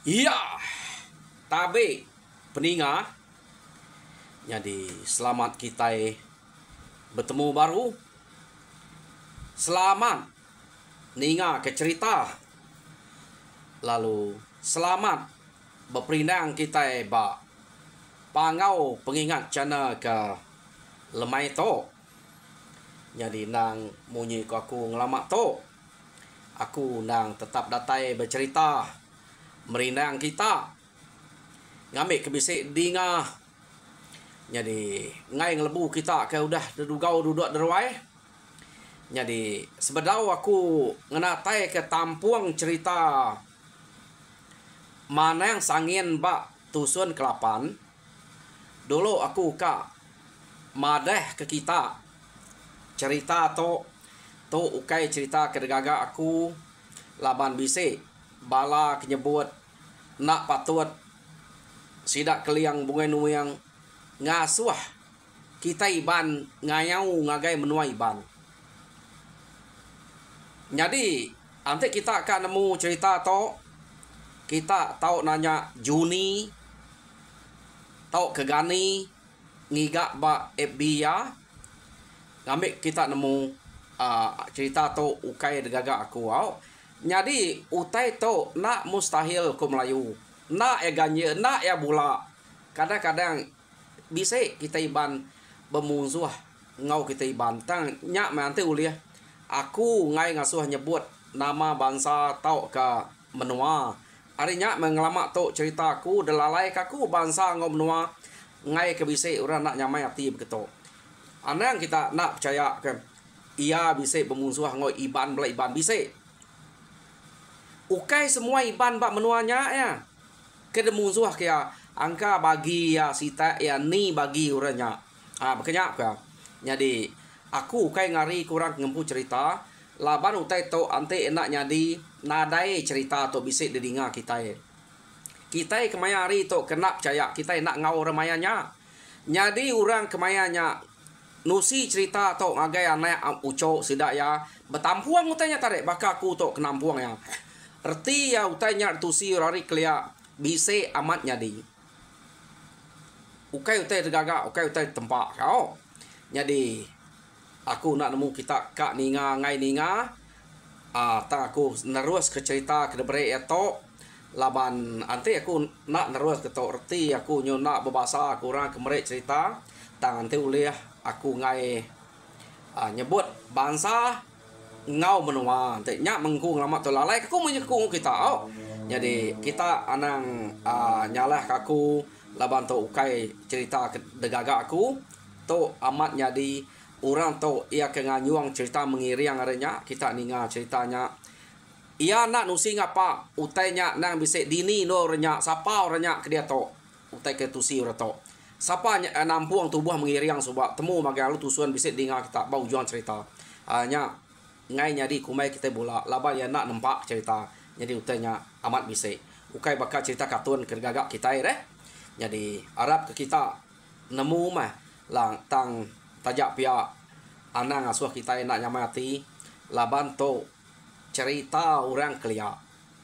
Iya, tabe peninga. Jadi selamat kita bertemu baru. Selamat ninga ke cerita. Lalu selamat berperindang kita ba pangau pengingat cana ke lemai to. Jadi nang munyi ko aku ngelamak to. Aku nang tetap datai bercerita merindang kita ngambil kebisik dinga. Jadi ngai ngelebu kita ke udah dedugau duduk derwai. Jadi sebedau aku ngenatai ke tampuang cerita mana yang sangin bak tusun kelapan. Dulu aku ka madeh ke kita cerita to ukai cerita kedegaga aku laban bisik bala kenyebut nak patut sidak keliang bungai nuyang ngasuh kita iban ngayau ngagai menua iban. Jadi nanti kita akan nemu cerita kita tahu nanya Juni tahu kegani ngigak ba FB ya ngambil kita nemu cerita ukai degaga aku au. Jadi utai nak mustahil ku Melayu. Nak ganye, nak bula. Kadang-kadang bisa kita iban bermusuh ngau kita iban. Tang nyak nanti uliah. Aku ngai ngasuh nyebut nama bangsa ke menua. Arinya mengelamak cerita aku delalai kaku bangsa ngau menua. Ngai ke bisa orang nak nyamai hati begitu. Anang kita nak percaya kan. Ia bisa bermusuh ngau iban bela iban bisa. Ukai semua iban bak menuanya ya. Kedemu zuah kaya angka bagi ya sita ya ni bagi uranya. Berkenyak ka. Jadi aku ukai ngari kurang ngempu cerita. Laban utai ante enak nyadi nadai cerita bisik dedinga kita ya. Kita kemaya hari kena percaya kita nak ngau remayanya. Jadi orang kemayanya nusi cerita ngagai anak ucok sidak ya. Betampuang utanya tarik baka aku kenampuang ya. Erti ya utanya tusi rari kelia bise amat nyadi. Ukai utai tergaga, ukai utai tempat kau. Jadi aku nak nemu kita kak ninga ngai ninga. Tak aku nerus ke cerita ke debre eto. Laban ante aku nak nerus ke tok erti aku nyo nak berbahasa aku orang kemerek cerita. Tang ante uliah aku ngai nyebut bangsa ngau menua nyak mengku ngelamat lalai aku menyekung kita jadi kita anang nyalah kaku laban ukai cerita degaga aku amat jadi orang ia kenganyuang cerita mengiriang arenya kita ninga ceritanya ia nak nusi ngapa utainya nang bisa dini no renya sapa orangnya ke dia utai ke tusi ora sapa nampuang tubuh mengiriang sebab temu magalu tusuan bisa dinga kita bau juang cerita nya ngai nyadi kumai kita bola laban ya nak nampak cerita jadi utanya amat bisa ukai bakal cerita kartun kergagak kita jadi Arab ke kita nemu mah lang tang tajak pia anang asuh kita nak nyamati laban cerita orang kelia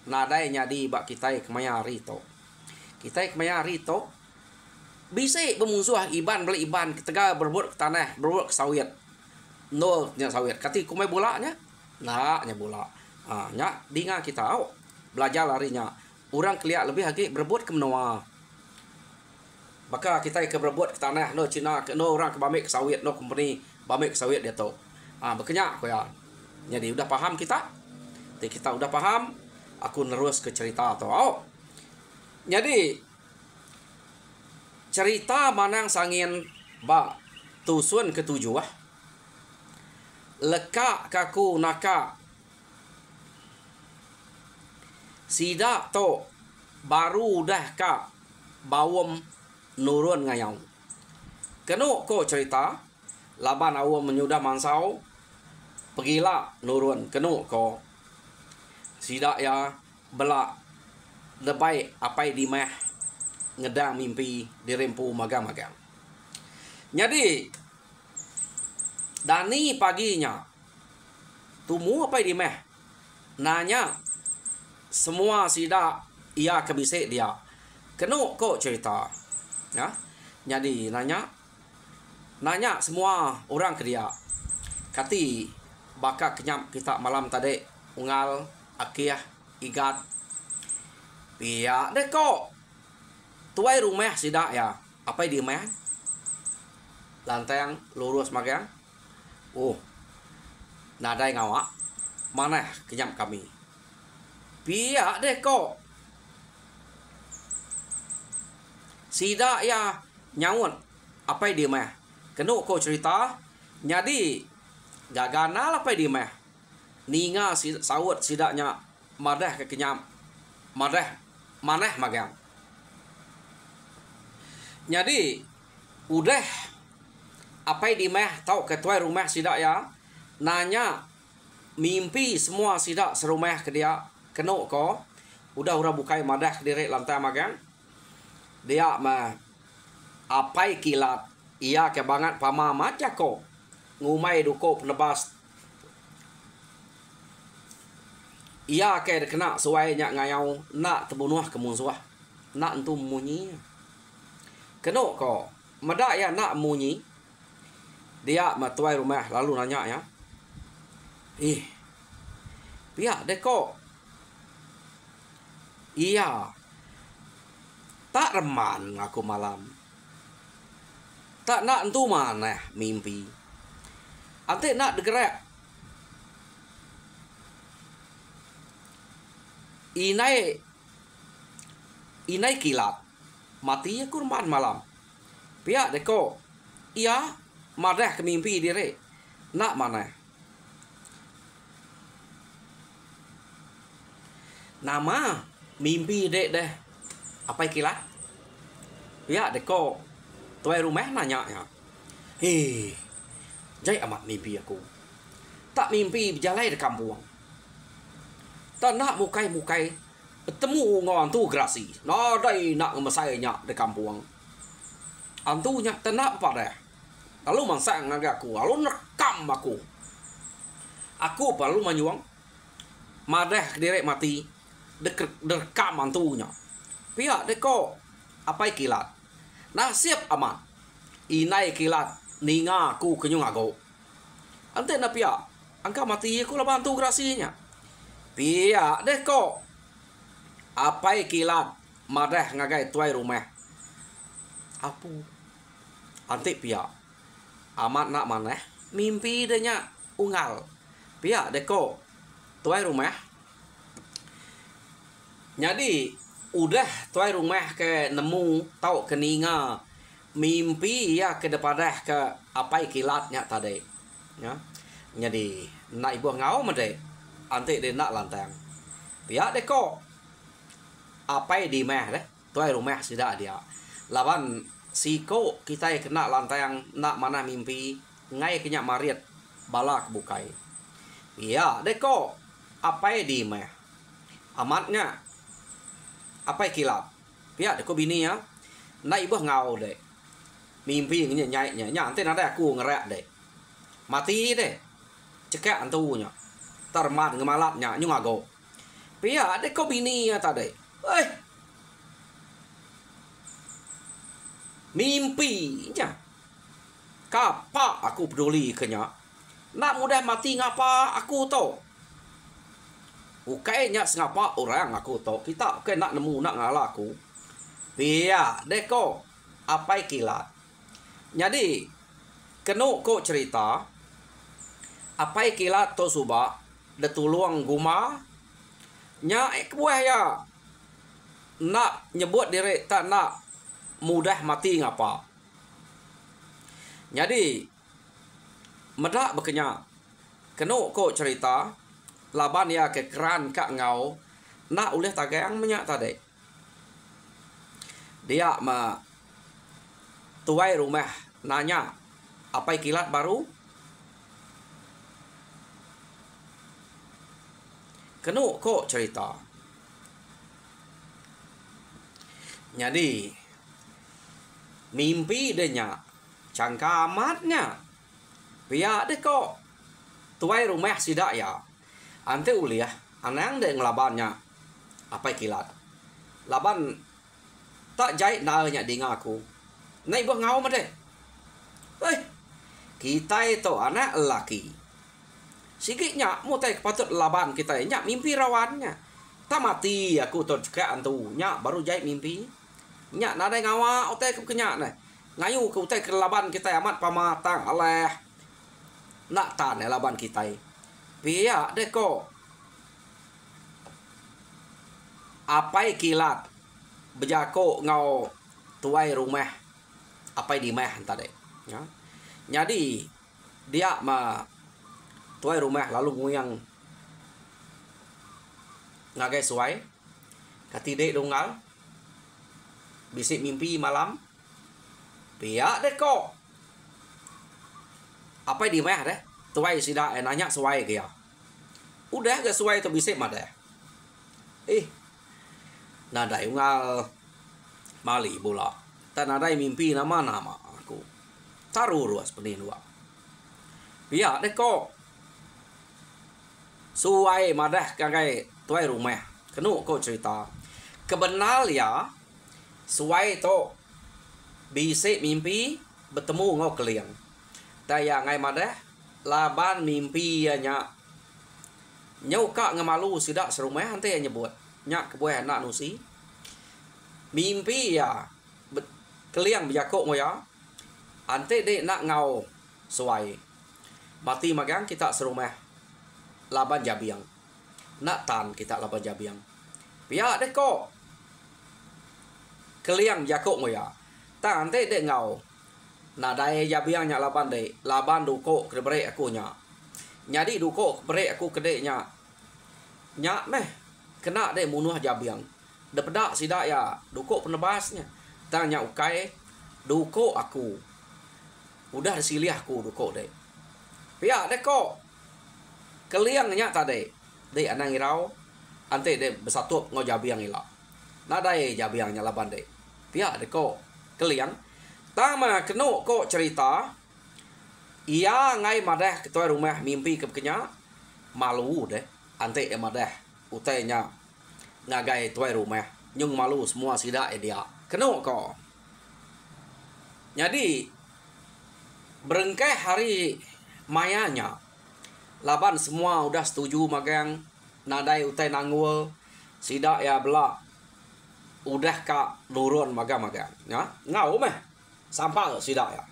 nadai nyadi bak kita kemaya hari kita kemaya hari bisa bermusuh iban beli iban ketega berbuat ke tanah berbuat ke sawit no nya sawit kati kumai bola nya nak nya bola nya dinga kita belajar larinya orang kelia lebih lagi berbuat ke menua maka kita ke berbuat ke tanah no Cina no orang ke bamik ke sawit no company bamik ke sawit dia berkenyak ko ya jadi udah paham kita udah paham aku nerus ke cerita jadi cerita manang sangin ba tusun ketujuh leka kaku naka sidak baru dah ka bawam nurun ngayau kenu ko cerita laban awam menyudah mansau pergilah nurun kenu ko sidak ya belak lebay apai di meh ngedang mimpi dirempu magang-magang jadi Dani paginya tumu apa di meh nanya semua sida ia kebisik dia. Kenuk kok cerita. Ya. Jadi nanya semua orang ke dia. Kati bakal kenyap kita malam tadi ungal akiah igat. Pia deh kok. Tuai rumah sidak ya. Apa di rumah? Lantai yang lurus magang. Oh. Nadai ngawak. Mana kenyap kami. Pia deh kok. Sidak ya nyawut. Apa di rumah? Kenuk kok cerita. Jadi gaganal apa di rumah? Ninga sawut sidaknya madah ke kenyam. Madah maneh magang. Jadi udah apa di meh tahu ketua rumah sidak ya nanya mimpi semua sidak serumah ke dia kenuk ko udah bukai madah diri lantai magang dia mah apa kilat ia ke banget pama maca ko ngumai duko penebas ia ke kena suai nya ngayau nak terbunuh kemusuh nak entu munyi kenuk ko medak ya nak munyi dia matuai rumah lalu nanya ya pihak deko iya tak reman aku malam tak nak entu mana mimpi ante nak degerak inai kilat mati aku reman malam pihak deko iya madah ke mimpi diri nak mana nama mimpi dek deh apa kilat pihak deko tuai rumah nanya ya jai amat mimpi aku tak mimpi berjalan di kampung tak nak mukai bertemu dengan antu gerasi nadai nak ngemesainya di kampung antunya tenak pada lalu mangsang ngagaku lalu nekam aku perlu menyuang madah direk mati dekam antunya pihak deko apa kilat nasib amat inai kilat ninga aku kenyung aku ante na pihak angka mati aku lah bantu gerasinya pihak deko apa kilat madah ngagai tuai rumah apu ante pihak amat nak mana mimpi denya ungal pihak deko tuai rumah jadi udah tuai rumah ke nemu tahu keninga mimpi ya ke depadah ke apa kilatnya tadi ya jadi nak ibu ngau mede ante de nak lantang pihak deko apa di meh deh tuai rumah sudah dia lawan siko kita kena lantang nak mana mimpi ngai kenyak mariat balak bukai iya deko apa di meh amatnya apa kilat pihak deko bini ya nak ibu ngau deh mimpi nyai ante nada aku ngerak deh mati deh cekak antunya termat ngemalatnya nyung ago pihak deko bini ya tadi mimpinya kapa aku peduli kenya nak mudah mati ngapa aku tahu ukainya sengapa orang aku tahu kita ke nak nemu nak ngalah aku pia deko apa kilat jadi kenuk ko cerita apa kilat to suba detuluang guma nya buah ya nak nyebut diri tak nak mudah mati ngapa jadi medak bekenya kenuk ko cerita laban ya ke keran kak ngau nak uleh tagang menyak tadi dia ma tuai rumah nanya apa kilat baru kenuk ko cerita jadi mimpi denya cangka amatnya pihak deh kok tuai rumah sidak ya ante uliah anang deh ngelabannya apa kilat laban tak jai nanya dengan aku. Naik buah ngau mah deh. Kita itu anak lelaki. Sikitnya mutai patut laban kita nya mimpi rawannya. Tak mati aku tu juga antu nya baru jai mimpi. Nya nadai ngawa utai ke kenya nah. Ngayu ke utai ke laban kita amat pamatang oleh nak tan laban kita. Pia deh kok. Apai kilat bejako ngau tuai rumah apai di meh tadi ya. Jadi dia tuai rumah lalu nguyang ngagai suai katide dongal bisik mimpi malam pia deh kok apai di meh deh tuai sida nanya suai kia udah ke suai tu bisik mah deh nadai ungal mali bola tak nadai mimpi nama aku taruh ruas penin wa biar deh kok suai madah kagai tuai rumah kenu kok cerita kebenal ya suai to bisik mimpi bertemu ngau keliang daya ngai madah laban mimpi nya nyauka ngemalu sidak serumah ante nyebut nyak kebuah anak nusi mimpi ya keliang bijakok ngoya ante de nak ngau suai mati magang kita serumah laban jabiang nak tan kita laban jabiang pia de ko keliang bijakok ngoya ta ante de ngau na dai jabiang nya laban duko kebre aku nya nyadi duko kebre aku kede nya meh kena deh munuh jabiang depedak sidak ya duko penebasnya tanya ukai duko aku udah disilih aku duko deh pihak deh kok keliangnya tadi deh anang irau ante deh bersatu ngau jabiang ila nadai jabiangnya laban deh pihak deh kok keliang tama keno kok cerita iya ngai madah ketua rumah mimpi kekenya malu deh ante madah utainya ngagai tuai rumah nyung malu semua sida dia keno ko jadi berengkeh hari mayanya laban semua udah setuju magang nadai utai nangul sida ya bela udah ka nurun magang ya ngau meh sampal sida ya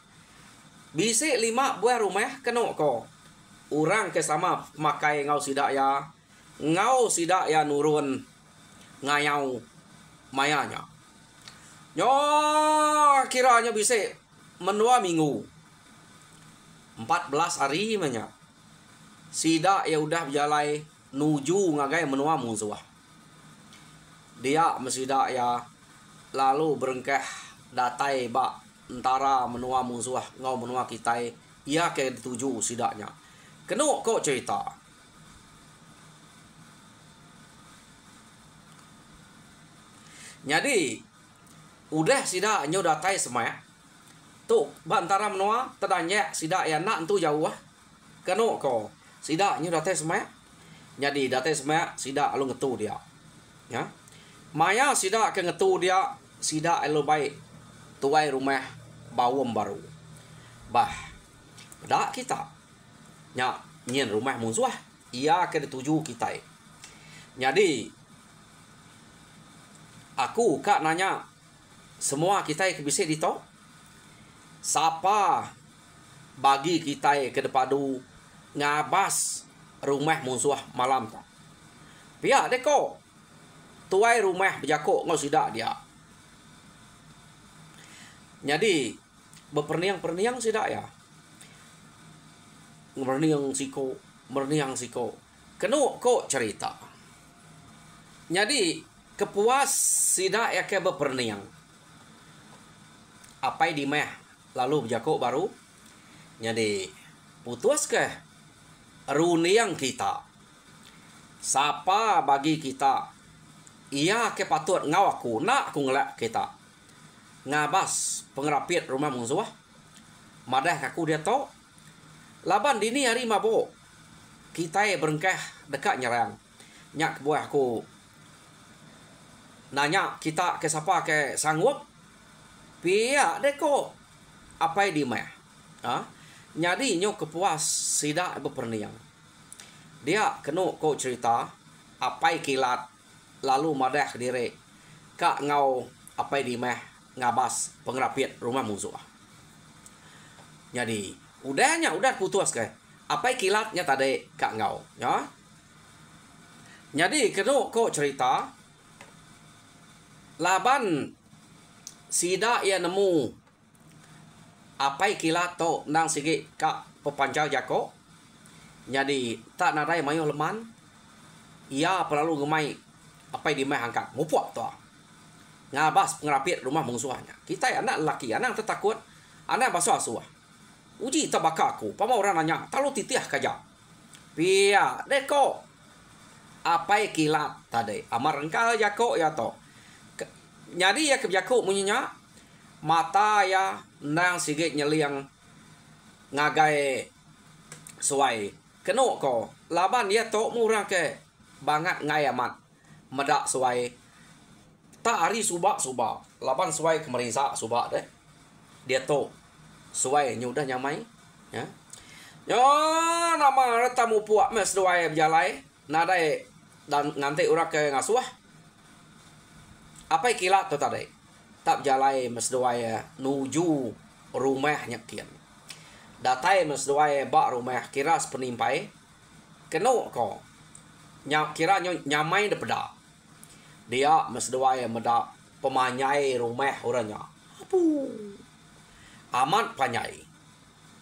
bisi 5 buah rumah keno ko orang ke sama makai ngau sida ya ngau sida ya nurun ngayau mayanya nyo kiranya bisa menua minggu 14 hari menya sida ya udah berjalai nuju ngagai menua musuh dia mesida ya lalu berengkeh datai bak antara menua musuh ngau menua kita ia ke dituju sidaknya keno kok cerita jadi udah sida nyo datai semaya tuh bantara menua tedanya sida ya nak tu jauh keno ko sida nyo datai semaya jadi datai semaya sida alu ngetu dia ya maya sida ke ngetu dia sida alu baik tuai rumah bawom baru bah dak kita nya nyen rumah musuh ia ke dituju kita jadi aku kak nanya semua kita bisa dito siapa bagi kita ke depadu ngabas rumah musuh malam tak pihak deko tuai rumah berjako ngau sidak dia jadi berperniang sidak ya merniang siko kenu kok cerita jadi kepuas sida ya ke beperniang apai di meh lalu berjako baru jadi putus ke runiang kita sapa bagi kita ia ke patut ngau aku nak aku ngelak kita ngabas pengerapit rumah musuh madah aku dia to laban dini hari mabuk kita berengkah dekat nyerang nyak buah aku nanya kita ke siapa ke sanggup pihak deko apa di meh jadi nyo kepuas sida beperniang dia kena ko cerita apa kilat lalu madah diri kak ngau apa di meh ngabas pengrapiat rumah musuh jadi udah putus ke apa kilatnya tadi kak ngau ya jadi kena ko cerita laban sida ia nemu apa kilat to nang sigi kak pepancal jako jadi tak nadai mayo leman ia perlu ngemai apa di meh angkat ngupok to ngabas pengrapiat rumah musuhnya kita ya anak lelaki anak tertakut anak basuh asuh uji tabakaku pama orang nanya talu titiah kaja pia deko apa kilat tadi amar engkau jako ya to jadi ya kebiaku munyinya mata ya nang sigit nyeliang ngagai suai keno ko laban ya to murah ke bangat ngai amat medak suai tak hari subak laban suai kemerisa subak deh dia to suai nyudah nyamai ya yo nama tamu puak mes suai berjalai nadai dan nganti urak ke ngasuh apa kilat tu tadi tak jalai mesdoaya nuju rumahnya kian datai mesdoaya bak rumah kira penimpai keno ko kira nyamai de peda dia mesdoaya meda pemanyai rumah orangnya apu aman panyai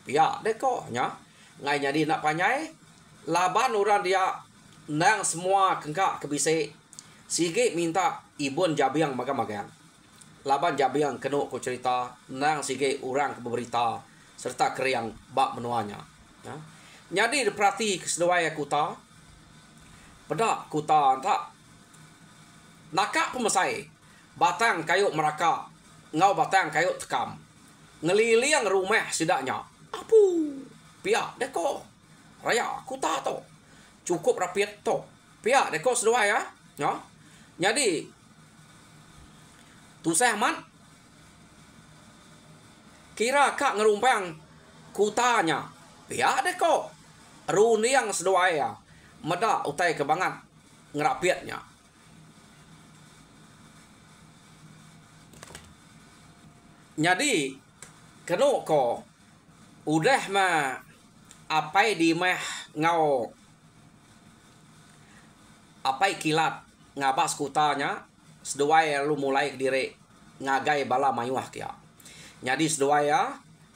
pia deko nya ngai jadi nak panyai laban orang dia nang semua kengkak kebise sige minta ibun jabiang magang-magang laban jabiang kena ko cerita nang sige orang berberita serta keriang bak menuanya ya jadi diperhati keseduai kuta pada kuta tak nakak pemesai batang kayu meraka ngau batang kayu tekam ngeliliang rumah sidaknya apu pihak deko raya kuta to cukup rapiat to pihak deko seduai ya jadi tu sehman kira kak ngerumpang kutanya pihak deko runiang seduaya meda utai kebangan ngerapiatnya jadi keno ko udah mah apa di meh ngau apa kilat ngabas kutanya seduai lalu mulai diri ngagai bala mayuah kia jadi seduai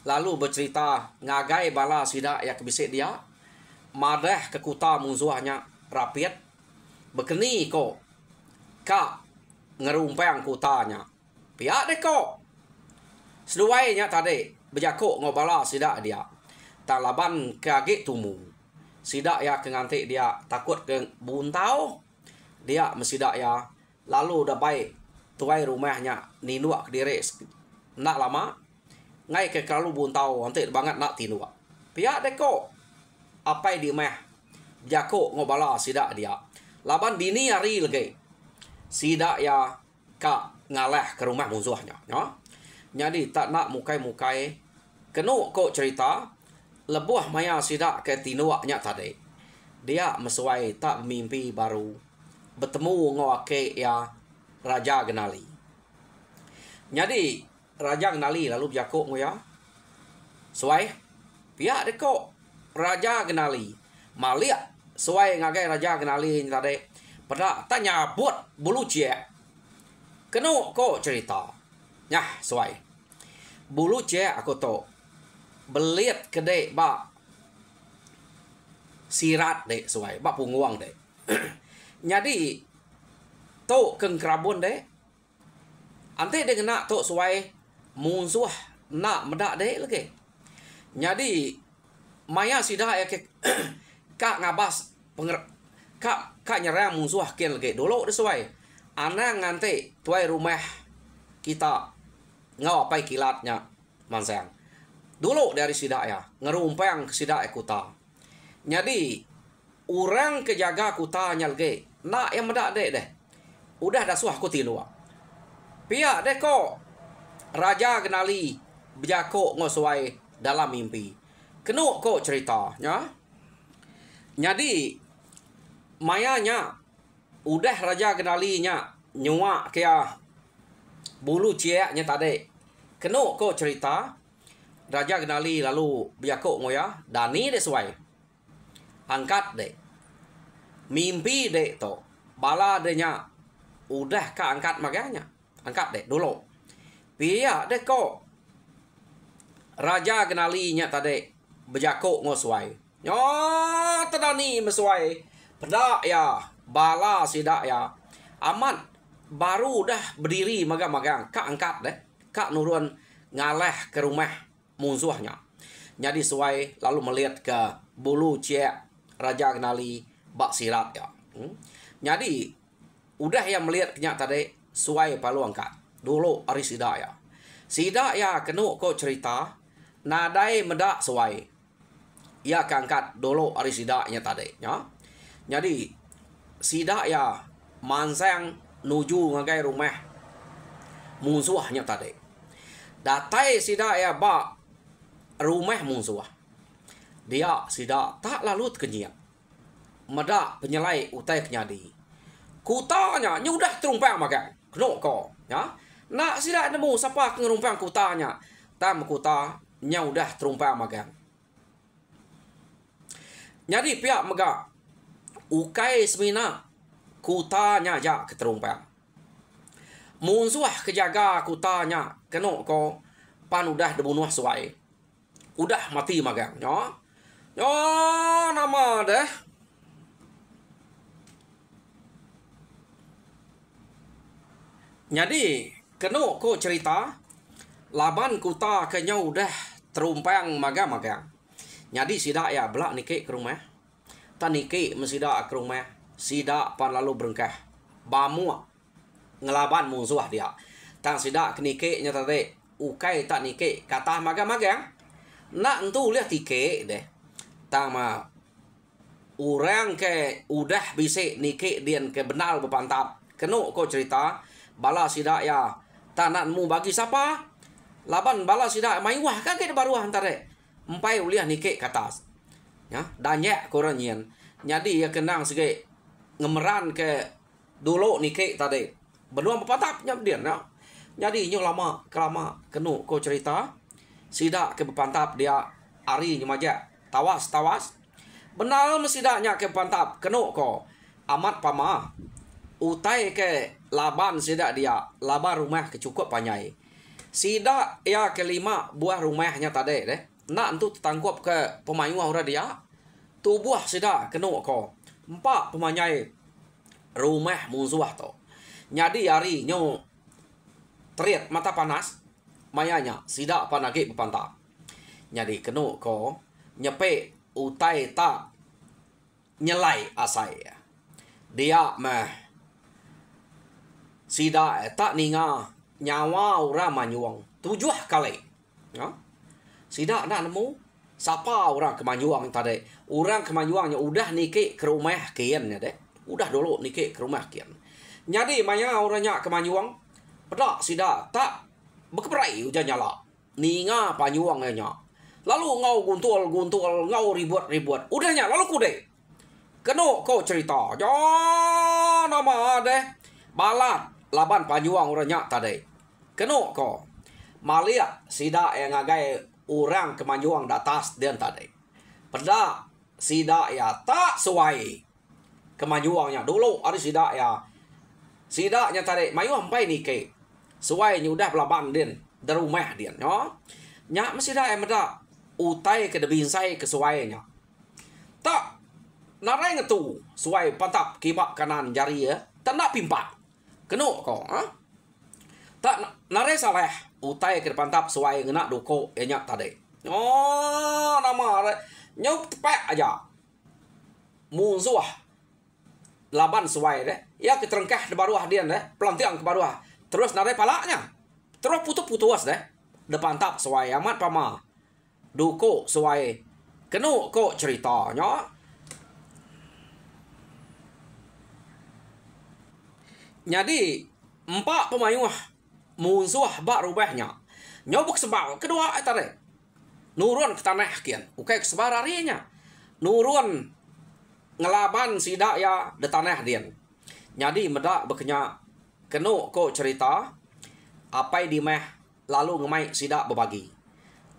lalu bercerita ngagai bala sida ya kebisik dia madah ke kuta musuhnya rapiat berkeni ko kak ngerumpang kutanya pihak deko seduai nya tadi berjakuk ngobala sida dia talaban kaget tumu sida ya kengantik dia takut ke buntau dia mesidak ya lalu dah baik tuai rumahnya ninuak ke diri nak lama ngai ke kalau buntau nanti banget nak tinuak pihak deko apa di meh jako ngobala sidak dia laban bini hari lagi sidak ya kak ngalah ke rumah musuhnya ya jadi tak nak mukai kenu kok cerita lebuh maya sidak ke tinuaknya tadi dia mesuai tak mimpi baru bertemu ngawake ya Raja Genali. Jadi Raja Genali lalu berjakuk ngoya. Suai pihak deko Raja Genali. Malia suai ngagai Raja Genali tadi. Pada tanya buat bulu cie. Kenu ko cerita. Nyah suai. Bulu cie aku to. Belit kedai ba sirat dek suai. Ba punguang dek. Jadi to keng kerabun deh ante de kena to suai musuh nak medak deh lagi jadi maya sidah ya ke kak ngabas kak nyerang musuh kian lagi dulu de suai ana ngante tuai rumah kita ngau apa kilatnya mansang dulu dari sidak ya ngerumpang sidak kuta jadi orang kejaga kutanya lagi nak yang medak deh udah dah suah aku tilu. Pihak deko raja kenali berjakok ngosuai dalam mimpi. Kenuk ko cerita, ya. Jadi mayanya udah raja kenalinya nyuak kia bulu ciaknya tadi. Kenuk ko cerita raja kenali lalu berjakok ngoya dani dek suai. Angkat dek. Mimpi dek to. Bala denya udah ka angkat maganya. Angkat dek dulu. Pihak dek ko raja kenalinya tadi berjakok ngosuai. Yo tadani mesuai. Pedak ya, bala sidak ya. Amat baru dah berdiri magang-magang. Kak angkat deh. Kak nurun ngaleh ke rumah musuhnya. Jadi suai lalu melihat ke bulu ciak raja kenali bak sirat ya. Jadi udah yang melihat kenyak tadi suai palu angkat. Dulu hari sidak ya. Sidak ya kenuk kok cerita nadai medak suai. Ia angkat dulu hari sidaknya tadi, ya. Jadi sidak ya mansang nuju ngagai rumah musuhnya tadi. Datai sidak ya bak rumah musuh. Dia sidak tak lalu kenyiak. Medak penyelai utai kenyadi. Kutanya nyudah terumpang makan. Kenok ko, ya. Nak sidak nemu siapa ngerumpang kutanya. Tam kuta nyudah terumpang makan. Jadi pihak megak ukai semina kutanya ja keterumpang. Musuh kejaga kutanya kenok ko pan udah dibunuh suai. Udah mati magang, ya. Ya nama deh. Jadi kenok ko cerita laban kuta kenya udah terumpang magang-magang. Jadi sidak ya belak niki ke rumah. Tan niki mesidak ke rumah. Sidak pan lalu berengkah. Bamu ngelaban musuh dia. Tan sidak ke niki nya tadi. Ukai tak niki kata magang-magang. Nak entu lihat tike deh. Tang ma orang ke udah bisik niki dian ke benal berpantap. Kenuk ko cerita bala sidak ya tanakmu bagi siapa? Laban bala sidak mai wah kaget baru antare. Empai uliah nikik ke atas. Ya, danyak korang nyian. Jadi ya kenang segi ngemeran ke dulu nikik tadi. Benua berpantapnya dia. Ya. Jadi nyo lama kelama kenu ko cerita. Sidak ke berpantap dia ari nyemaja. Tawas. Benar mesidaknya ke berpantap kenu ko. Amat pama. Utai ke laban sidak dia. Laban rumah kecukup panyai. Sidak ya kelima buah rumahnya tadi deh. Nak untuk tertangkap ke pemayu orang dia. Tubuh sidak kena ko. Empat pemanyai rumah musuh tu. Jadi hari nyo teriak mata panas. Mayanya sidak panagi berpantap. Jadi kena ko nyepe utai tak nyelai asai. Dia mah sidak tak ninga nyawa orang manyuang 7 kali. Ya. Sidak nak nemu siapa orang Kemanyuang tadi. Orang Kemanyuangnya udah niki ke rumah kian ya deh. Udah dulu niki ke rumah kian. Jadi maya orangnya Kemanyuang. Pedak sidak tak berkeberai hujan nyala. Ninga Panyuangnya. Lalu ngau guntul ngau ribut. Udahnya lalu kude. Keno kau cerita. Ya nama deh. Balat laban Panyuang orangnya tadi. Keno kau. Malia sidak yang ngagai orang Kemanyuang datas dan tadi. Pada sidak ya tak sesuai Kemanyuangnya. Dulu ada sidak ya. Sidaknya tadi mayu sampai nike. Sesuai udah pelaban din dari rumah dia. No? Nya mesti dah emada utai ke debinsai kesuainya. Tak narai ngetu suai pantap kibak kanan jari ya. Tak nak pimpak. Keno ko, ha? Tak narai salah utai ke pantap suai ngena duko enyak tadi. Oh, nama nyok tepak aja. Musuh laban suai deh. Ya keterengkah di baruah dia deh. Pelantiang ke baruah. Terus narai palaknya. Terus putus deh. Depan tap suai amat pama. Duko suai. Kenu kok ceritanya. Jadi empat pemayuh musuh bak rubahnya. Nyobok sebal kedua tadi. Nurun ke tanah kian. Ukai kesebar harinya. Nurun ngelaban sidak ya de tanah dian. Jadi medak bekenya kenu ko cerita apai di meh lalu ngemai sidak berbagi.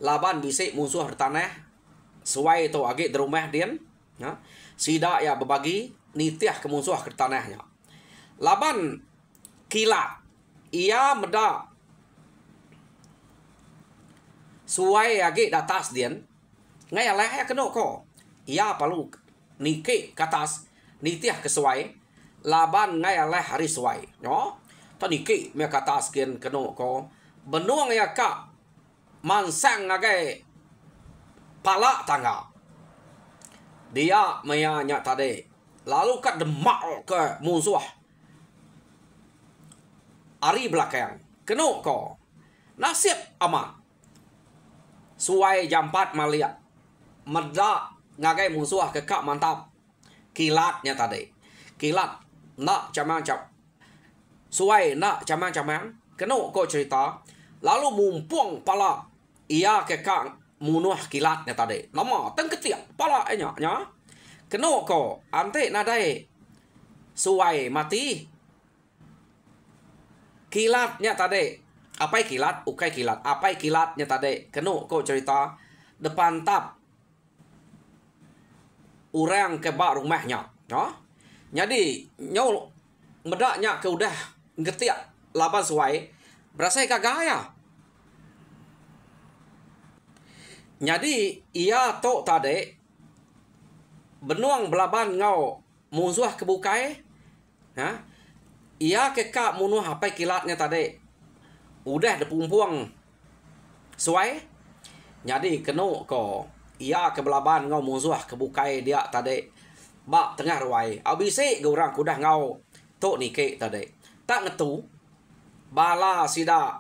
Laban bisik musuh de tanah suai to agi de rumah dian. Ya. Sidak ya berbagi nitiah ke musuh ke tanahnya. Laban kilat ia medak suai agi datas dian ngai leh keno ko ia palu nike katas nitiah ke suai laban ngai leh hari suai no to nike me katas kian keno ko benuang ya ka mansang agai pala tangga dia mayanya tadi lalu kat demak ke musuh ari belakang keno ko nasib aman suai jam 4 malia medak ngagai musuh ke kak mantap kilatnya tadi kilat nak camang-camang suai nak camang-camang kena ko cerita lalu mumpung pala ia ke kak munuh kilatnya tadi lama tengketiak pala nya kena ko ante nadai suai mati kilatnya tadi apai kilat ukai kilat apai kilatnya tadi kenu ko cerita depan tap orang ke bak rumahnya no? Jadi nyol medaknya ke udah ngetiak laban suai berasa kagaya jadi ia to tadi benuang belaban ngau musuh kebukai ha ia ke kak munuh apai kilatnya tadi udah depungpuang suai jadi kenu ko ia ke belaban ngau musuh kebukai dia tadi bak tengah ruai abisi orang kudah ngau tok nike tadi tak ngetu bala sida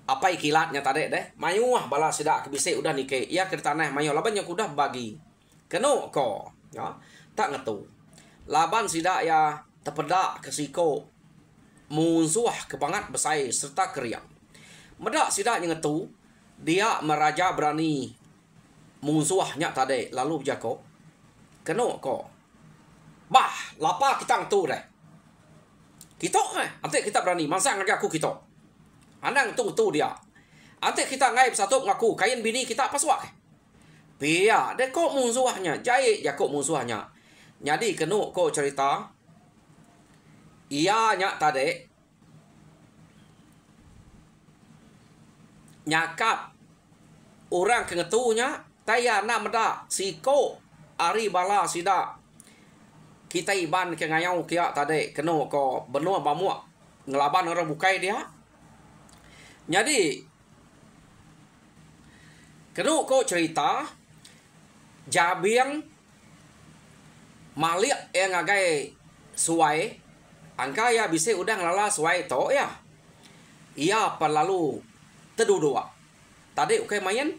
apai kilatnya tadi deh mayuah bala sida kebisi udah nike ia ke tanah mayu laban yang kudah bagi kenu ko ya tak ngetu laban sida ya tepedak ke siko musuh kebangat besai serta keriang. Medak sidak ngetu dia meraja berani musuhnya tadi lalu jako keno ko bah lapa kita ngetu deh kita ante kita berani masa ngaku aku kita anang tu dia ante kita ngai satu ngaku kain bini kita apa suak pia deh kok musuhnya jai jako musuhnya jadi keno ko cerita ia nyak tadi nyakap orang kengetunya taya nak meda siko ari bala sida kita iban ke ngayau kia tadi keno ko benua bamuk ngelaban orang bukai dia jadi keno ko cerita jabiang malik yang ngagai suai angka ya bisa udah ngelala suai to ya ia perlalu terdua tadi ukai main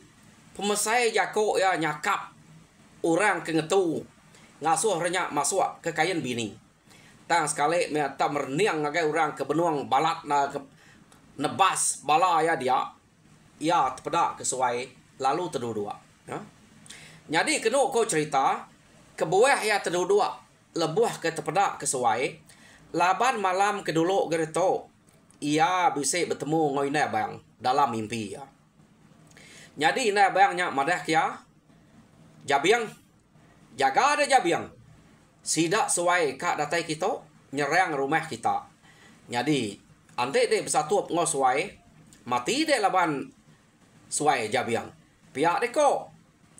pemesai jako ya nyakap orang kengetu ngasuh renyak masuk ke kain bini tang sekali mereka merniang ngagai orang ke benuang balat na ke nebas bala ya dia ia terpedak ke suai lalu terdua ya jadi kena ko cerita kebuah ya terdua lebuh ke terpedak ke suai laban malam kedulu gerito ia bisa bertemu ngoi bang dalam mimpi ya. Jadi bangnya madah kia jabiang jaga ada jabiang sidak suai kak datai kita nyerang rumah kita. Jadi ante de bersatu ngos suai mati de laban suai jabiang. Pihak de ko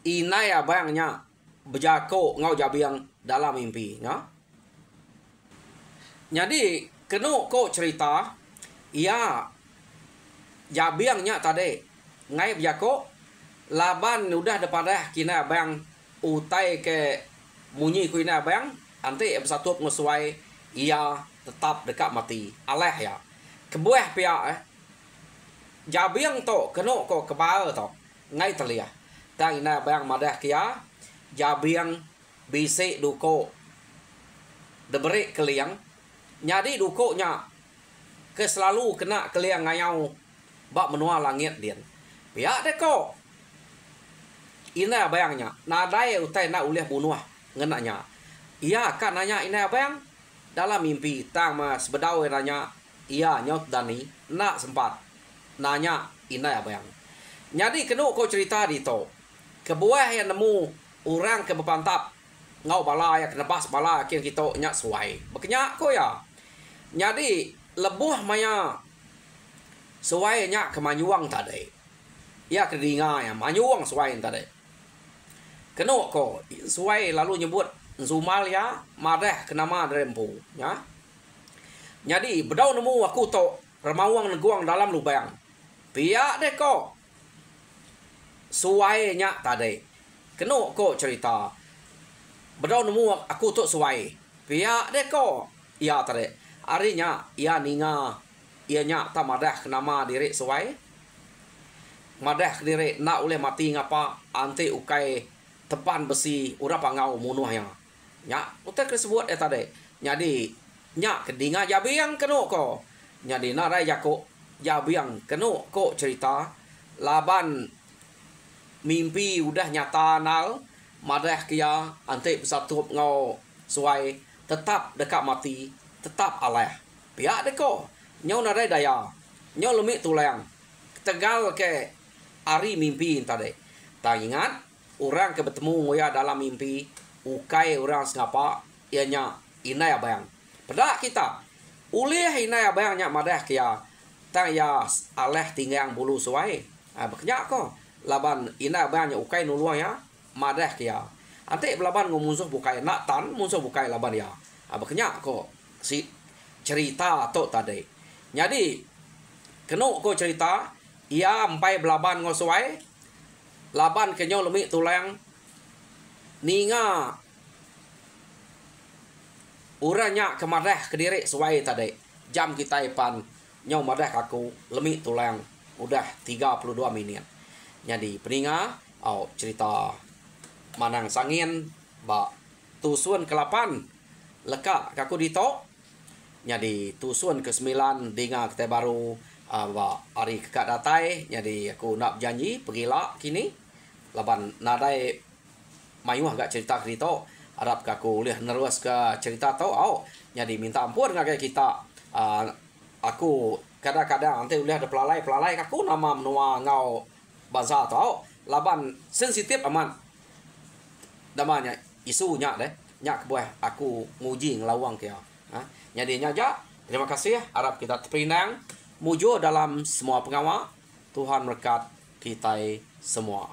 inai abangnya bejako ngau jabiang dalam mimpi ya. Jadi kenu ko cerita ia jabiangnya tadi ngai bejako laban udah depadah kina bang utai ke munyi kuina bang ante bersatu ngesuai ia tetap dekat mati aleh ya kebuah pihak jabiang to kenu ko kebal to ngai telia tang ina bang madah kia jabiang bisik duko deberi keliang Jadi dukuknya ke selalu kena keliang ngayau bak menua langit dia. Pihak deko. Ina bayangnya. Nadai utai nak uliah bunuh ngenaknya. Ia kan nanya ina bayang dalam mimpi tang mas bedau nanya ia nyot dani nak sempat nanya ina bayang. Jadi kenu ko cerita di to. Kebuah yang nemu orang ke bepantap ngau bala ya kena bas bala kin kita nyak suai. Bekenya ko ya. Jadi lebuh maya suai nyak kemanyuang tadi. Ya kedinga ya manyuang suai tadi. Kenu ko suai lalu nyebut Zumal ya madah kenama rempu ya. Jadi bedau nemu aku to remawang neguang dalam lubang. Pihak deh ko suai nyak tadi. Kenu ko cerita bedau nemu aku to suai. Pihak deh ko ya tadi. Arinya ia ninga ia nyak ta madah kenama diri suai. Madah diri nak oleh mati ngapa ante ukai tepan besi urap ngau munuhnya. Nya utek disebut tadi. Jadi nya kedinga jabiang kenu ko. Jadi narai jako jabiang kenu ko cerita laban mimpi udah nyata nal madah kia ante bersatu ngau suai tetap dekat mati tetap aleh. Pihak deko nyau narai daya nyau lemik tulang tegal ke ari mimpi tadi. Tak ingat orang ke bertemu ngoya dalam mimpi ukai orang sengapa ianya inai bayang. Pada kita ulih inai bayangnya madah kia tang ya aleh tinggang bulu suai. Beknya ko laban inai bayangnya ukai nuluang ya madah kia. Ante belaban ngumusuh bukai nak tan musuh bukai laban ya. Beknya ko si cerita to tadi. Jadi kenu ko cerita ia empai belaban ngosuai laban kenyo lemik tulang ninga uranya kemadah kediri suai tadi jam kita ipan nyau madah aku lemik tulang udah 32 minit. Jadi peninga cerita manang sangin ba tusuan ke-8 leka kaku dito. Jadi tusuan ke-9 dinga kita baru hari kekak datai. Jadi aku nak janji pergilah kini laban nadai mayuh agak cerita krito harap aku boleh nerus ke cerita tau jadi minta ampun ngak kita aku kadang-kadang nanti boleh ada pelalai aku nama menua ngau bazar tau laban sensitif aman namanya isunya deh nyak buah aku nguji ngelawang kia. Jadi nyaja terima kasih harap kita terpinang mujur dalam semua pengawal. Tuhan berkat kita semua.